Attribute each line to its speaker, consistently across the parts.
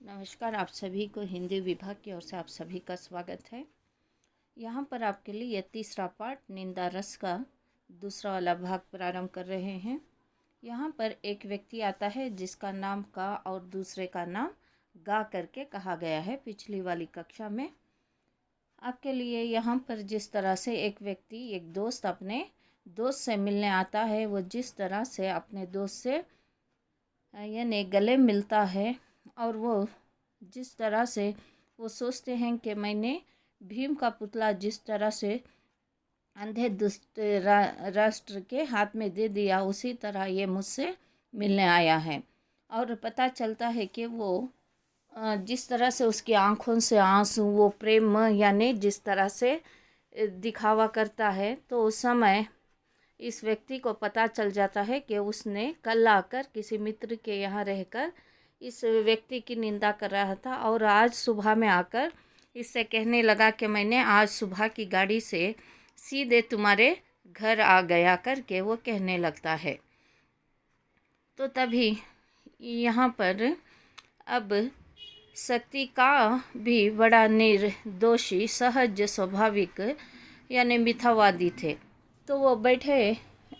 Speaker 1: नमस्कार। आप सभी को हिंदी विभाग की ओर से आप सभी का स्वागत है। यहाँ पर आपके लिए तीसरा पार्ट निंदा रस का दूसरा वाला भाग प्रारंभ कर रहे हैं। यहाँ पर एक व्यक्ति आता है जिसका नाम का और दूसरे का नाम गा करके कहा गया है। पिछली वाली कक्षा में आपके लिए यहाँ पर जिस तरह से एक व्यक्ति एक दोस्त अपने दोस्त से मिलने आता है, वो जिस तरह से अपने दोस्त से यानी गले मिलता है और वो जिस तरह से वो सोचते हैं कि मैंने भीम का पुतला जिस तरह से अंधे दुष्ट राष्ट्र के हाथ में दे दिया, उसी तरह ये मुझसे मिलने आया है। और पता चलता है कि वो जिस तरह से उसकी आंखों से आंसू, वो प्रेम यानी जिस तरह से दिखावा करता है, तो उस समय इस व्यक्ति को पता चल जाता है कि उसने कल आकर किसी मित्र के यहाँ रहकर इस व्यक्ति की निंदा कर रहा था और आज सुबह में आकर इससे कहने लगा कि मैंने आज सुबह की गाड़ी से सीधे तुम्हारे घर आ गया करके वो कहने लगता है। तो तभी यहाँ पर अब शक्ति का भी बड़ा निर्दोषी सहज स्वाभाविक यानी मिथ्यावादी थे। तो वो बैठे,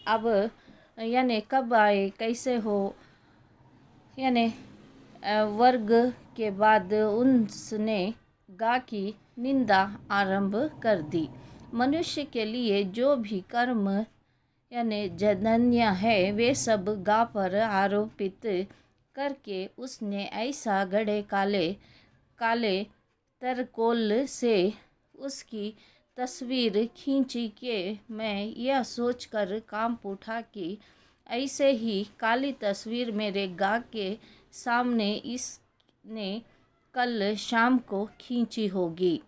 Speaker 1: अब यानी कब आए, कैसे हो, यानी वर्ग के बाद उसने गा की निंदा आरंभ कर दी। मनुष्य के लिए जो भी कर्म यानी जघन्य है, वे सब गा पर आरोपित करके उसने ऐसा गड़े काले काले तरकोल से उसकी तस्वीर खींची कि मैं यह सोचकर कांप उठा कि ऐसे ही काली तस्वीर मेरे गा के सामने इसने कल शाम को खींची होगी।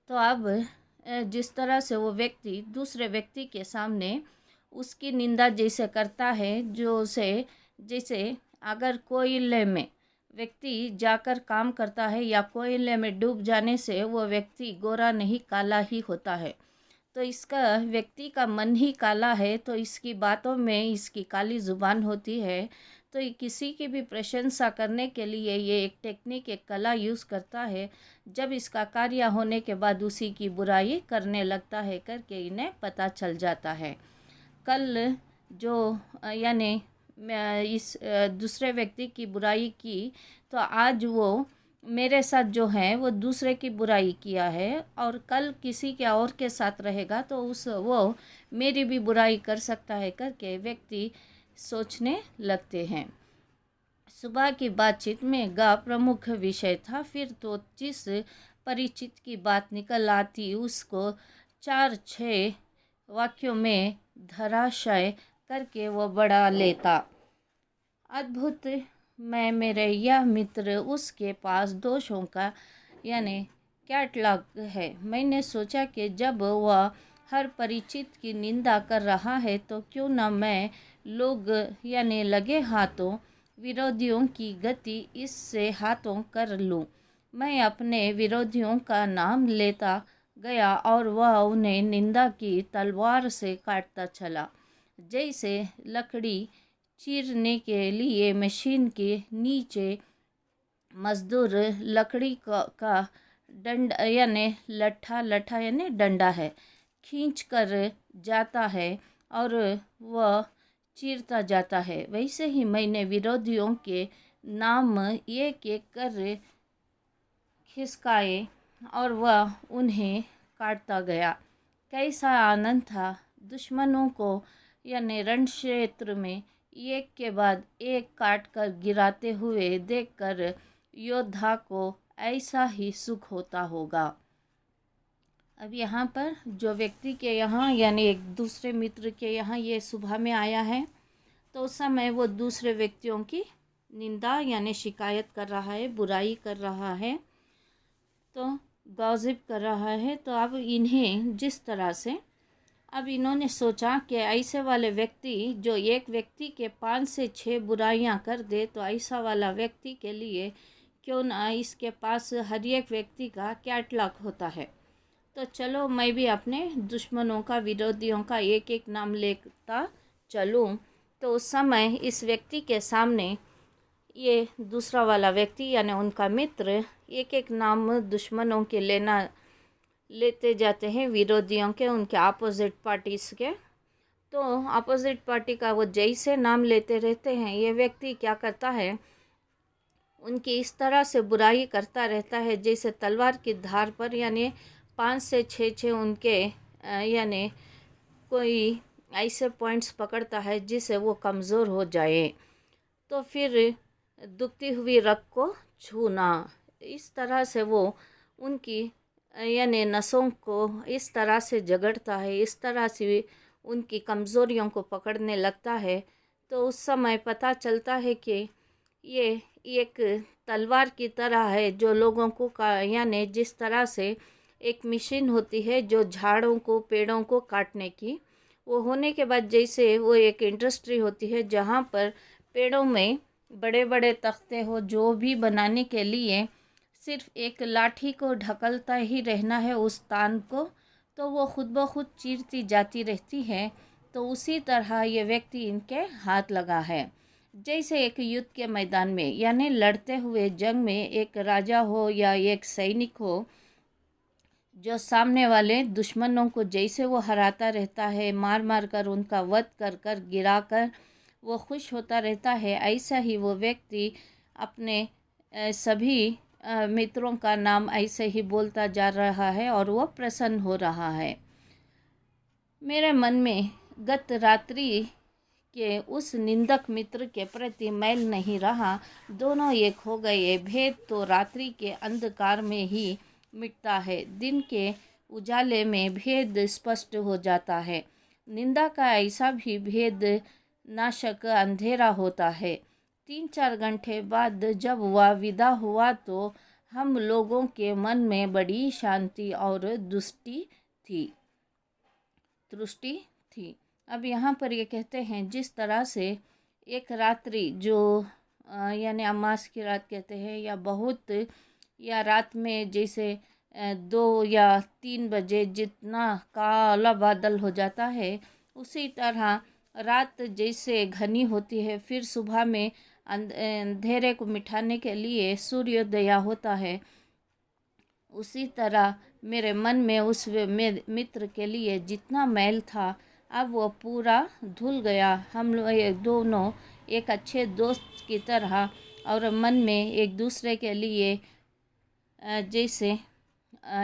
Speaker 1: तो अब जिस तरह से वो व्यक्ति दूसरे व्यक्ति के सामने उसकी निंदा जैसे करता है, जो से जैसे अगर कोयले में व्यक्ति जाकर काम करता है या कोयले में डूब जाने से वो व्यक्ति गोरा नहीं काला ही होता है, तो इसका व्यक्ति का मन ही काला है, तो इसकी बातों में इसकी काली ज़ुबान होती है। तो किसी की भी प्रशंसा करने के लिए ये एक टेक्निक, एक कला यूज़ करता है। जब इसका कार्य होने के बाद उसी की बुराई करने लगता है करके इन्हें पता चल जाता है। कल जो यानी इस दूसरे व्यक्ति की बुराई की, तो आज वो मेरे साथ जो है वो दूसरे की बुराई किया है, और कल किसी के और के साथ रहेगा तो वो मेरी भी बुराई कर सकता है करके व्यक्ति सोचने लगते हैं। सुबह की बातचीत में गा प्रमुख विषय था। फिर तो जिस परिचित की बात निकल आती उसको 4-6 वाक्यों में धराशय करके वो बढ़ा लेता। अद्भुत, मैं मेरे यह मित्र उसके पास दोषों का यानी कैटलॉग है। मैंने सोचा कि जब वह हर परिचित की निंदा कर रहा है तो क्यों न मैं लोग यानी लगे हाथों विरोधियों की गति इससे हाथों कर लूं। मैं अपने विरोधियों का नाम लेता गया और वह उन्हें निंदा की तलवार से काटता चला। जैसे लकड़ी चीरने के लिए मशीन के नीचे मजदूर लकड़ी का डंड यानी लट्ठा यानी डंडा है, खींच कर जाता है और वह चीरता जाता है, वैसे ही मैंने विरोधियों के नाम एक एक कर खिसकाए और वह उन्हें काटता गया। कैसा आनंद था दुश्मनों को यानी रण क्षेत्र में एक के बाद एक काट कर गिराते हुए देखकर योद्धा को ऐसा ही सुख होता होगा। अब यहाँ पर जो व्यक्ति के यहाँ यानी एक दूसरे मित्र के यहाँ ये सुबह में आया है, तो उस समय वो दूसरे व्यक्तियों की निंदा यानी शिकायत कर रहा है, बुराई कर रहा है, तो गॉसिप कर रहा है। तो अब इन्हें जिस तरह से अब इन्होंने सोचा कि ऐसे वाले व्यक्ति जो एक व्यक्ति के 5 से 6 बुराइयां कर दे, तो ऐसा वाला व्यक्ति के लिए क्यों ना इसके पास हर एक व्यक्ति का कैटलॉग होता है। तो चलो मैं भी अपने दुश्मनों का, विरोधियों का एक एक नाम लेता चलूँ। तो उस समय इस व्यक्ति के सामने ये दूसरा वाला व्यक्ति यानी उनका मित्र एक एक नाम दुश्मनों के लेते जाते हैं, विरोधियों के, उनके अपोजिट पार्टीज़ के। तो अपोजिट पार्टी का वो जैसे नाम लेते रहते हैं, ये व्यक्ति क्या करता है, उनकी इस तरह से बुराई करता रहता है जैसे तलवार की धार पर, यानी 5 से 6 उनके यानी कोई ऐसे पॉइंट्स पकड़ता है जिससे वो कमज़ोर हो जाए। तो फिर दुखती हुई रग को छूना, इस तरह से वो उनकी यानी नसों को इस तरह से जगड़ता है, इस तरह से उनकी कमज़ोरियों को पकड़ने लगता है। तो उस समय पता चलता है कि ये एक तलवार की तरह है जो लोगों को यानी जिस तरह से एक मशीन होती है जो झाड़ों को, पेड़ों को काटने की, वो होने के बाद जैसे वो एक इंडस्ट्री होती है जहाँ पर पेड़ों में बड़े बड़े तख्ते हो, जो भी बनाने के लिए सिर्फ एक लाठी को ढकलता ही रहना है उस तान को, तो वो खुद ब खुद चीरती जाती रहती है। तो उसी तरह ये व्यक्ति इनके हाथ लगा है। जैसे एक युद्ध के मैदान में यानी लड़ते हुए जंग में एक राजा हो या एक सैनिक हो, जो सामने वाले दुश्मनों को जैसे वो हराता रहता है, मार मार कर उनका वध कर कर गिरा कर वो खुश होता रहता है, ऐसा ही वो व्यक्ति अपने सभी मित्रों का नाम ऐसे ही बोलता जा रहा है और वो प्रसन्न हो रहा है। मेरे मन में गत रात्रि के उस निंदक मित्र के प्रति मैल नहीं रहा। दोनों एक हो गए। भेद तो रात्रि के अंधकार में ही मिटता है, दिन के उजाले में भेद स्पष्ट हो जाता है। निंदा का ऐसा भी भेद नाशक अंधेरा होता है। 3-4 घंटे बाद जब वह विदा हुआ तो हम लोगों के मन में बड़ी शांति और तुष्टि थी। अब यहाँ पर ये कहते हैं जिस तरह से एक रात्रि जो यानी अमास की रात कहते हैं, या बहुत, या रात में जैसे 2 या 3 बजे जितना काला बादल हो जाता है, उसी तरह रात जैसे घनी होती है, फिर सुबह में अंधेरे को मिटाने के लिए सूर्योदय होता है, उसी तरह मेरे मन में उस मित्र के लिए जितना मैल था अब वो पूरा धुल गया। हम लोग दोनों एक अच्छे दोस्त की तरह और मन में एक दूसरे के लिए जैसे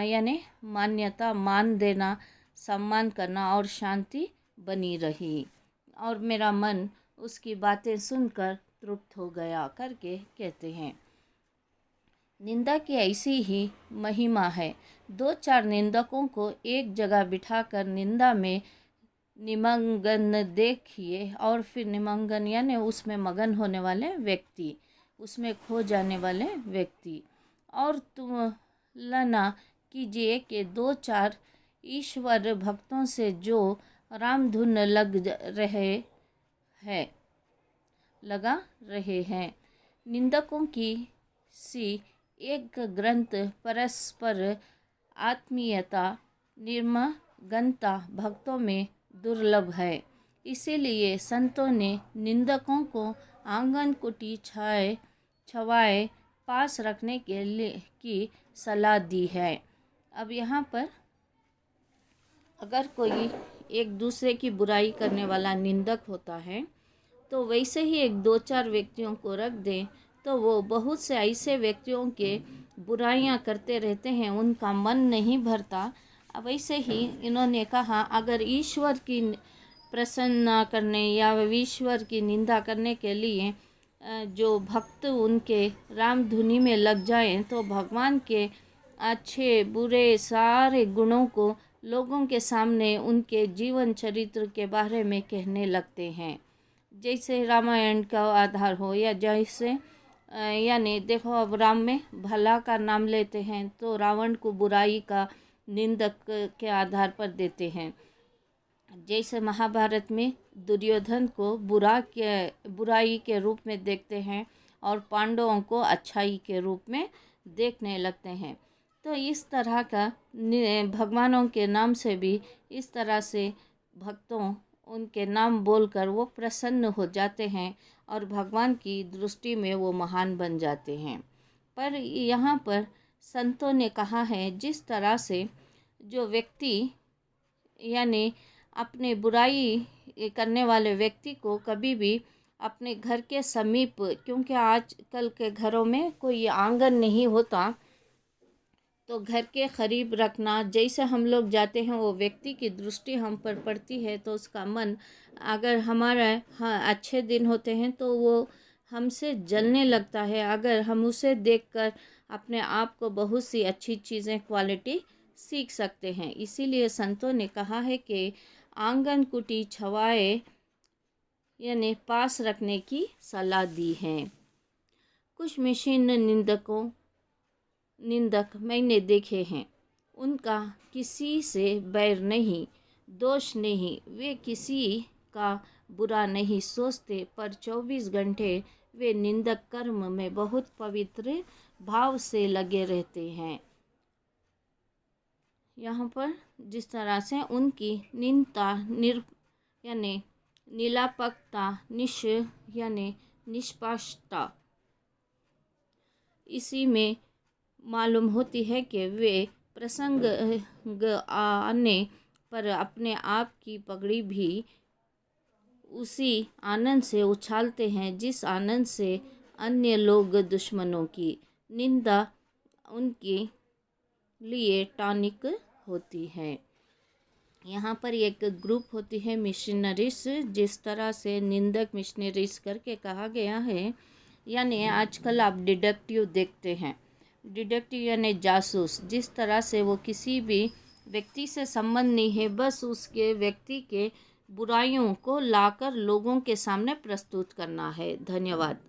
Speaker 1: यानी मान्यता, मान देना, सम्मान करना और शांति बनी रही, और मेरा मन उसकी बातें सुनकर तृप्त हो गया करके कहते हैं। निंदा की ऐसी ही महिमा है। 2-4 निंदकों को एक जगह बिठाकर निंदा में निमग्न देखिए, और फिर निमग्न यानी उसमें मगन होने वाले व्यक्ति, उसमें खो जाने वाले व्यक्ति, और तुलना कीजिए कि 2-4 ईश्वर भक्तों से जो रामधुन लगा रहे हैं। निंदकों की सी एक ग्रंथ परस्पर आत्मीयता, निर्मगनता भक्तों में दुर्लभ है। इसीलिए संतों ने निंदकों को आंगन कुटी छवाए पास रखने के लिए की सलाह दी है। अब यहाँ पर अगर कोई एक दूसरे की बुराई करने वाला निंदक होता है, तो वैसे ही एक 2-4 व्यक्तियों को रख दें तो वो बहुत से ऐसे व्यक्तियों के बुराइयां करते रहते हैं, उनका मन नहीं भरता। अब वैसे ही इन्होंने कहा अगर ईश्वर की प्रसन्न करने या ईश्वर की निंदा करने के लिए जो भक्त उनके राम धुनी में लग जाएं, तो भगवान के अच्छे बुरे सारे गुणों को लोगों के सामने उनके जीवन चरित्र के बारे में कहने लगते हैं, जैसे रामायण का आधार हो, या जैसे यानी देखो अब राम में भला का नाम लेते हैं तो रावण को बुराई का निंदक के आधार पर देते हैं। जैसे महाभारत में दुर्योधन को बुराई के रूप में देखते हैं और पांडवों को अच्छाई के रूप में देखने लगते हैं। तो इस तरह का भगवानों के नाम से भी इस तरह से भक्तों उनके नाम बोलकर वो प्रसन्न हो जाते हैं और भगवान की दृष्टि में वो महान बन जाते हैं। पर यहाँ पर संतों ने कहा है, जिस तरह से जो व्यक्ति यानी अपने बुराई करने वाले व्यक्ति को कभी भी अपने घर के समीप, क्योंकि आजकल के घरों में कोई आंगन नहीं होता, तो घर के करीब रखना। जैसे हम लोग जाते हैं वो व्यक्ति की दृष्टि हम पर पड़ती है तो उसका मन, अगर हमारा अच्छे दिन होते हैं तो वो हमसे जलने लगता है। अगर हम उसे देखकर अपने आप को बहुत सी अच्छी चीज़ें क्वालिटी सीख सकते हैं। इसीलिए संतों ने कहा है कि आंगन कुटी छवाए यानी पास रखने की सलाह दी है। कुछ मशीन निंदक मैंने देखे हैं, उनका किसी से बैर नहीं, दोष नहीं, वे किसी का बुरा नहीं सोचते, पर 24 घंटे वे निंदक कर्म में बहुत पवित्र भाव से लगे रहते हैं। यहाँ पर जिस तरह से उनकी निंदा यानी निरापत्ता यानी निष्पक्षता इसी में मालूम होती है कि वे प्रसंग आने पर अपने आप की पगड़ी भी उसी आनंद से उछालते हैं जिस आनंद से अन्य लोग दुश्मनों की निंदा उनके लिए टॉनिक होती है। यहाँ पर एक ग्रुप होती है मिशनरीज, जिस तरह से निंदक मिशनरीज करके कहा गया है। यानी आजकल आप डिडक्टिव देखते हैं, डिडक्टिव यानी जासूस, जिस तरह से वो किसी भी व्यक्ति से संबंध नहीं है, बस उसके व्यक्ति के बुराइयों को लाकर लोगों के सामने प्रस्तुत करना है। धन्यवाद।